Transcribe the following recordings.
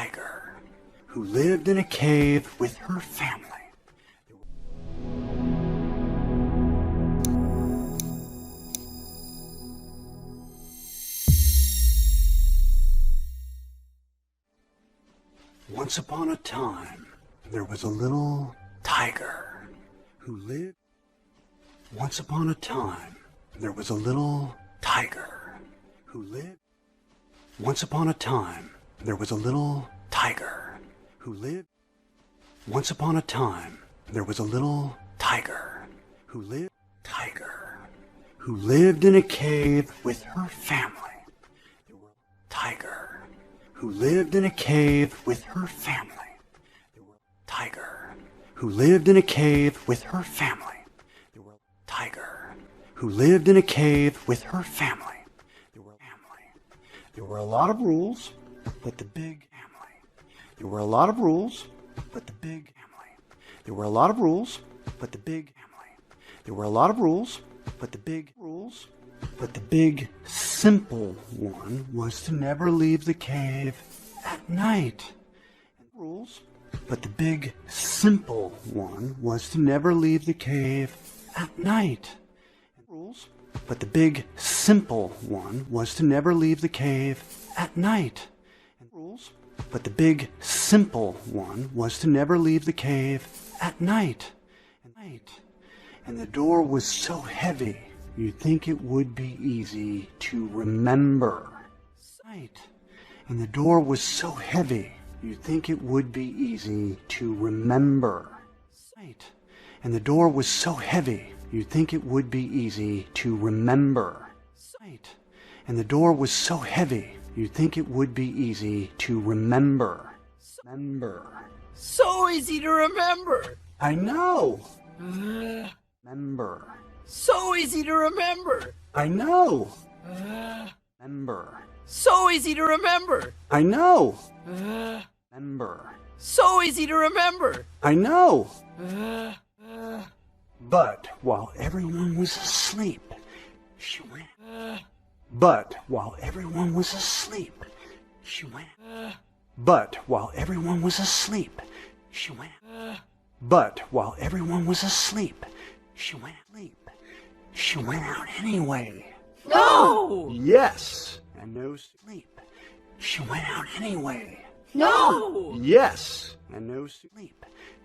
tiger who lived in a cave with her family. Once upon a time, there was a little tiger who lived. Once upon a time, there was a little tiger who lived. Once upon a time, there was a little tiger who lived. Once upon a time, there was a little tiger who lived. Tiger who lived in a cave with her family. Tiger who lived in a cave with her family. Tiger who lived in a cave with her family. Tiger who lived in a cave with her family. There were a lot of rules, but the big family. There were a lot of rules, but the big family. There were a lot of rules, but the big family. There were a lot of rules, but the big rules. But the big, simple one was to never leave the cave at night. Rules. But the big, simple one was to never leave the cave at night. Rules. But the big, simple one was to never leave the cave at night. Rules. But the big, simple one was to never leave the cave at night. And the door was so heavy, you'd think it would be easy to remember. And the door was so heavy, you'd think it would be easy to remember. And the door was so heavy, you'd think it would be easy to remember. And the door was so heavy, you'd think it would be easy to remember. So easy to remember. I know. Remember. So easy to remember. I know. Remember. So easy to remember. I know. Remember. So easy to remember. I know. But while everyone was asleep, she went. But while everyone was asleep, she went. But while everyone was asleep, she went. But while everyone was asleep, she went. She went out anyway. No! Yes. And no sleep. She went out anyway. No! Yes. And no sleep.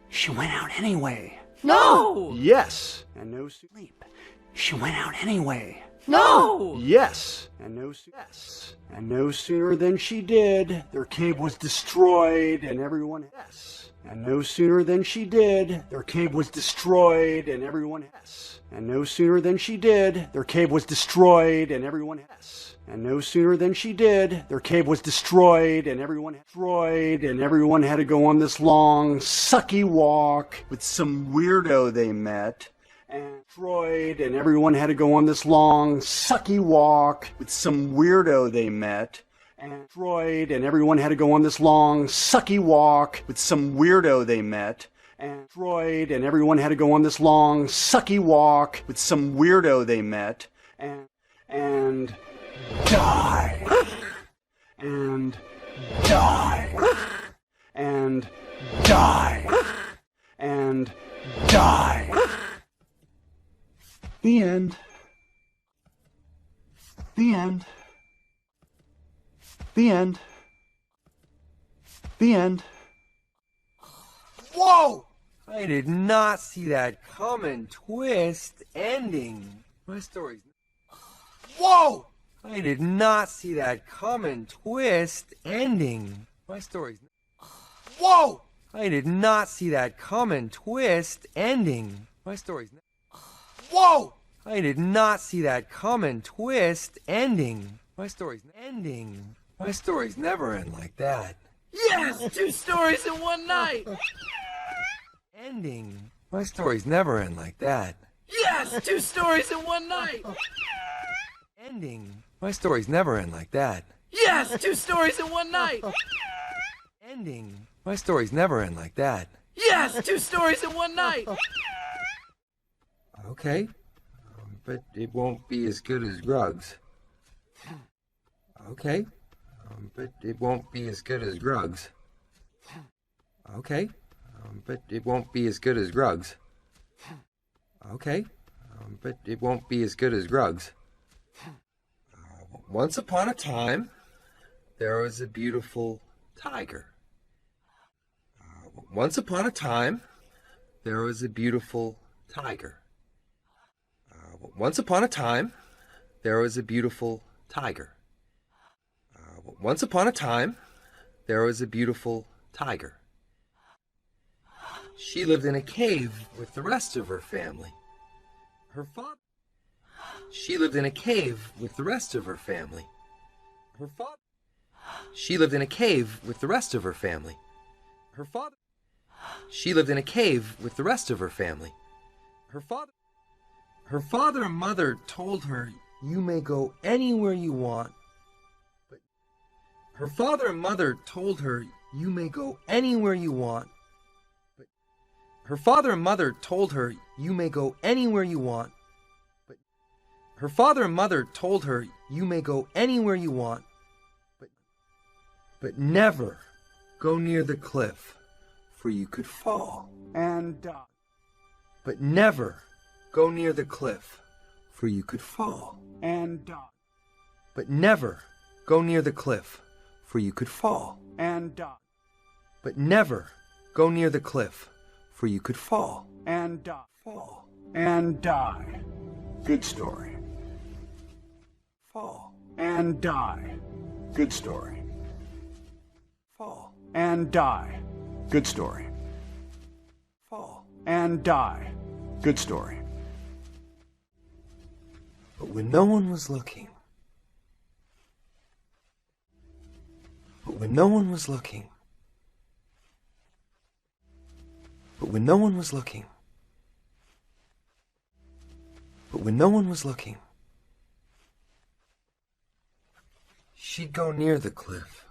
She went out anyway. No! Yes. And no sleep. She went out anyway. No! Yes. And no yes. And no sooner than she did, their cave was destroyed and everyone yes. And no sooner than she did, their cave was destroyed and everyone yes. And no sooner than she did, their cave was destroyed and everyone yes. And no sooner than she did, their cave was destroyed and everyone had to go on this long, sucky walk with some weirdo they met. And destroyed, and everyone had to go on this long, sucky walk with some weirdo they met. And destroyed, and everyone had to go on this long, sucky walk with some weirdo they met. And destroyed, and everyone had to go on this long, sucky walk with some weirdo they met. And die. And die. And die. And die. The end. The end. The end. The end. Whoa! I did not see that coming. Twist ending. My story's... Whoa! I did not see that coming. Twist ending. My story's... Whoa! I did not see that coming. Twist ending. My story's... Whoa! I did not see that coming. Twist ending. My story's ending. My stories never end like that. Yes! 2 stories in one night! Ending. My stories never end like that. Yes! 2 stories in one night! Ending. My stories never end like that. Yes! 2 stories in one night! Ending. My stories never end like that. Yes! 2 stories in one night! Okay. But it won't be as good as Rugs. Okay. But it won't be as good as Rugs. Okay, but it won't be as good as Grug's. Okay, but it won't be as good as Grug's. Once upon a time, there was a beautiful tiger. Once upon a time, there was a beautiful tiger. Once upon a time, there was a beautiful tiger. Once upon a time, there was a beautiful tiger. She lived in a cave with the rest of her family. Her father. She lived in a cave with the rest of her family. Her father. She lived in a cave with the rest of her family. Her father. She lived in a cave with the rest of her family. Her father and mother told her, "You may go anywhere you want." But her father and mother told her, "You may go anywhere you want." But her father and mother told her, "You may go anywhere you want." But her father and mother told her, "You may go anywhere you want." But never go near the cliff, for you could fall and die. But never go near the cliff, for you could fall and die. But never go near the cliff, for you could fall and die. But never go near the cliff, for you could fall and die. Fall And die. Good story. fall And die. Good story. fall And die. Good story. fall. And die. Good story. But when no one was looking, but when no one was looking, but when no one was looking, but when no one was looking, she'd go near the cliff.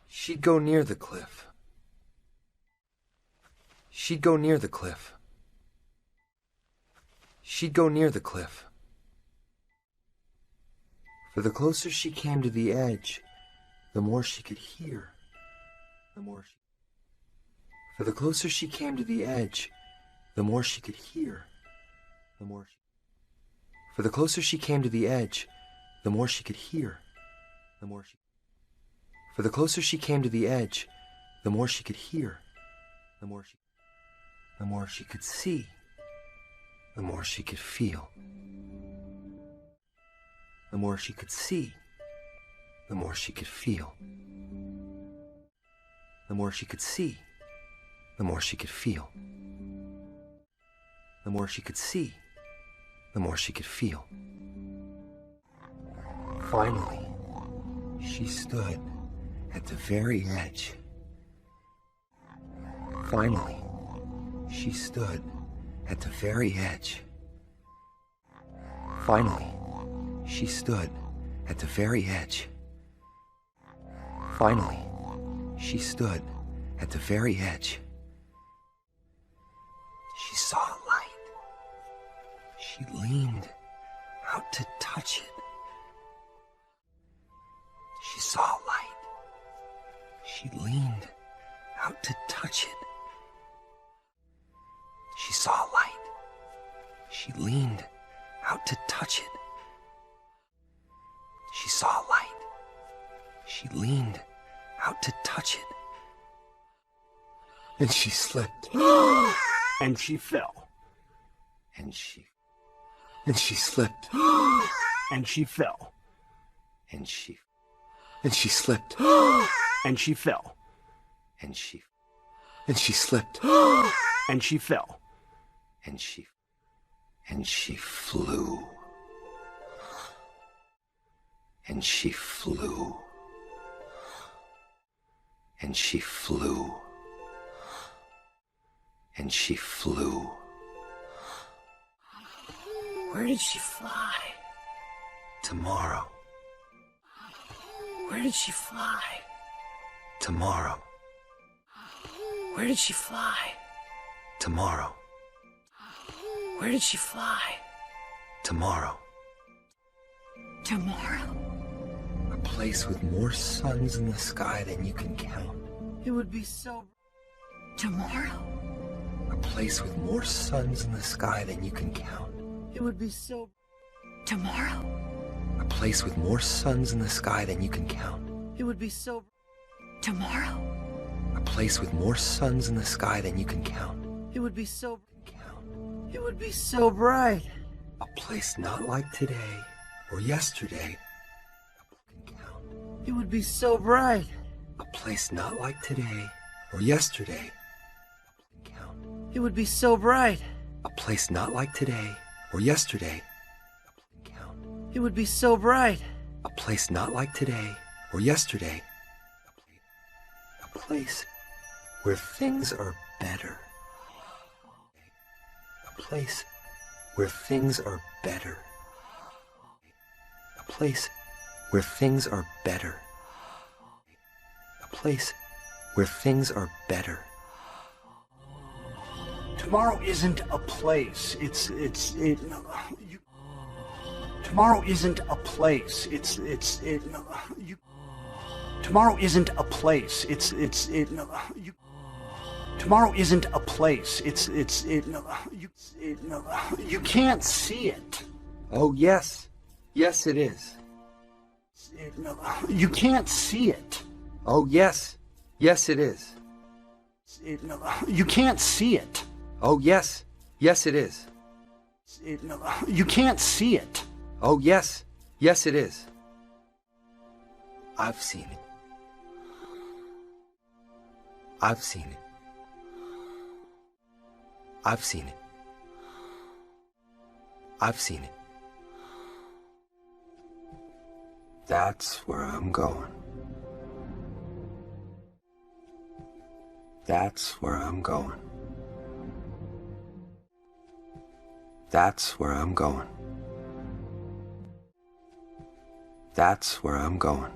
She'd go near the cliff. She'd go near the cliff. She'd go near the cliff. For the closer she came to the edge, the more she could hear. For the closer she came to the edge, the more she could hear. For the closer she came to the edge, the more she could hear. For the closer she came to the edge, the more she could hear. The more she could see. The more she could feel. The more she could see, the more she could feel. The more she could see, the more she could feel. The more she could see, the more she could feel. Finally, she stood at the very edge. Finally, she stood at the very edge. Finally, she stood at the very edge. Finally, she stood at the very edge. She saw a light. She leaned out to touch it. She saw a light. She leaned out to touch it. She saw a light. She leaned out to touch it. She saw a light. She leaned out to touch it. And she slipped. And she fell. And she slipped. And she fell. And she slipped. And she fell. And she slipped. And she fell. And she flew. And she flew. And she flew. And she flew. Where did she fly? Tomorrow. Where did she fly? Tomorrow. Where did she fly? Tomorrow. Where did she fly? Tomorrow. Tomorrow. A place with more suns in the sky than you can count. It would be so... Tomorrow? A place with more suns in the sky than you can count. It would be so... Tomorrow? A place with more suns in the sky than you can count. It would be so... Tomorrow? A place with more suns in the sky than you can count. It would be so... It would be so bright. A place not like today or yesterday. It would be so bright. A place not like today or yesterday. It would be so bright. A place not like today or yesterday. It would be so bright. A place not like today or yesterday. A place where things are better. A place where things are better. A place where things are better. A place where things are better. Tomorrow isn't a place. Tomorrow isn't a place. Tomorrow isn't a place. Tomorrow isn't a place. You can't see it. Oh, yes. Yes, it is. You can't see it. Oh, yes. Yes, it is. You can't see it. Oh, yes. Yes, it is. You can't see it. Oh, yes. Yes, it is. I've seen it. I've seen it. I've seen it. I've seen it. That's where I'm going. That's where I'm going. That's where I'm going. That's where I'm going.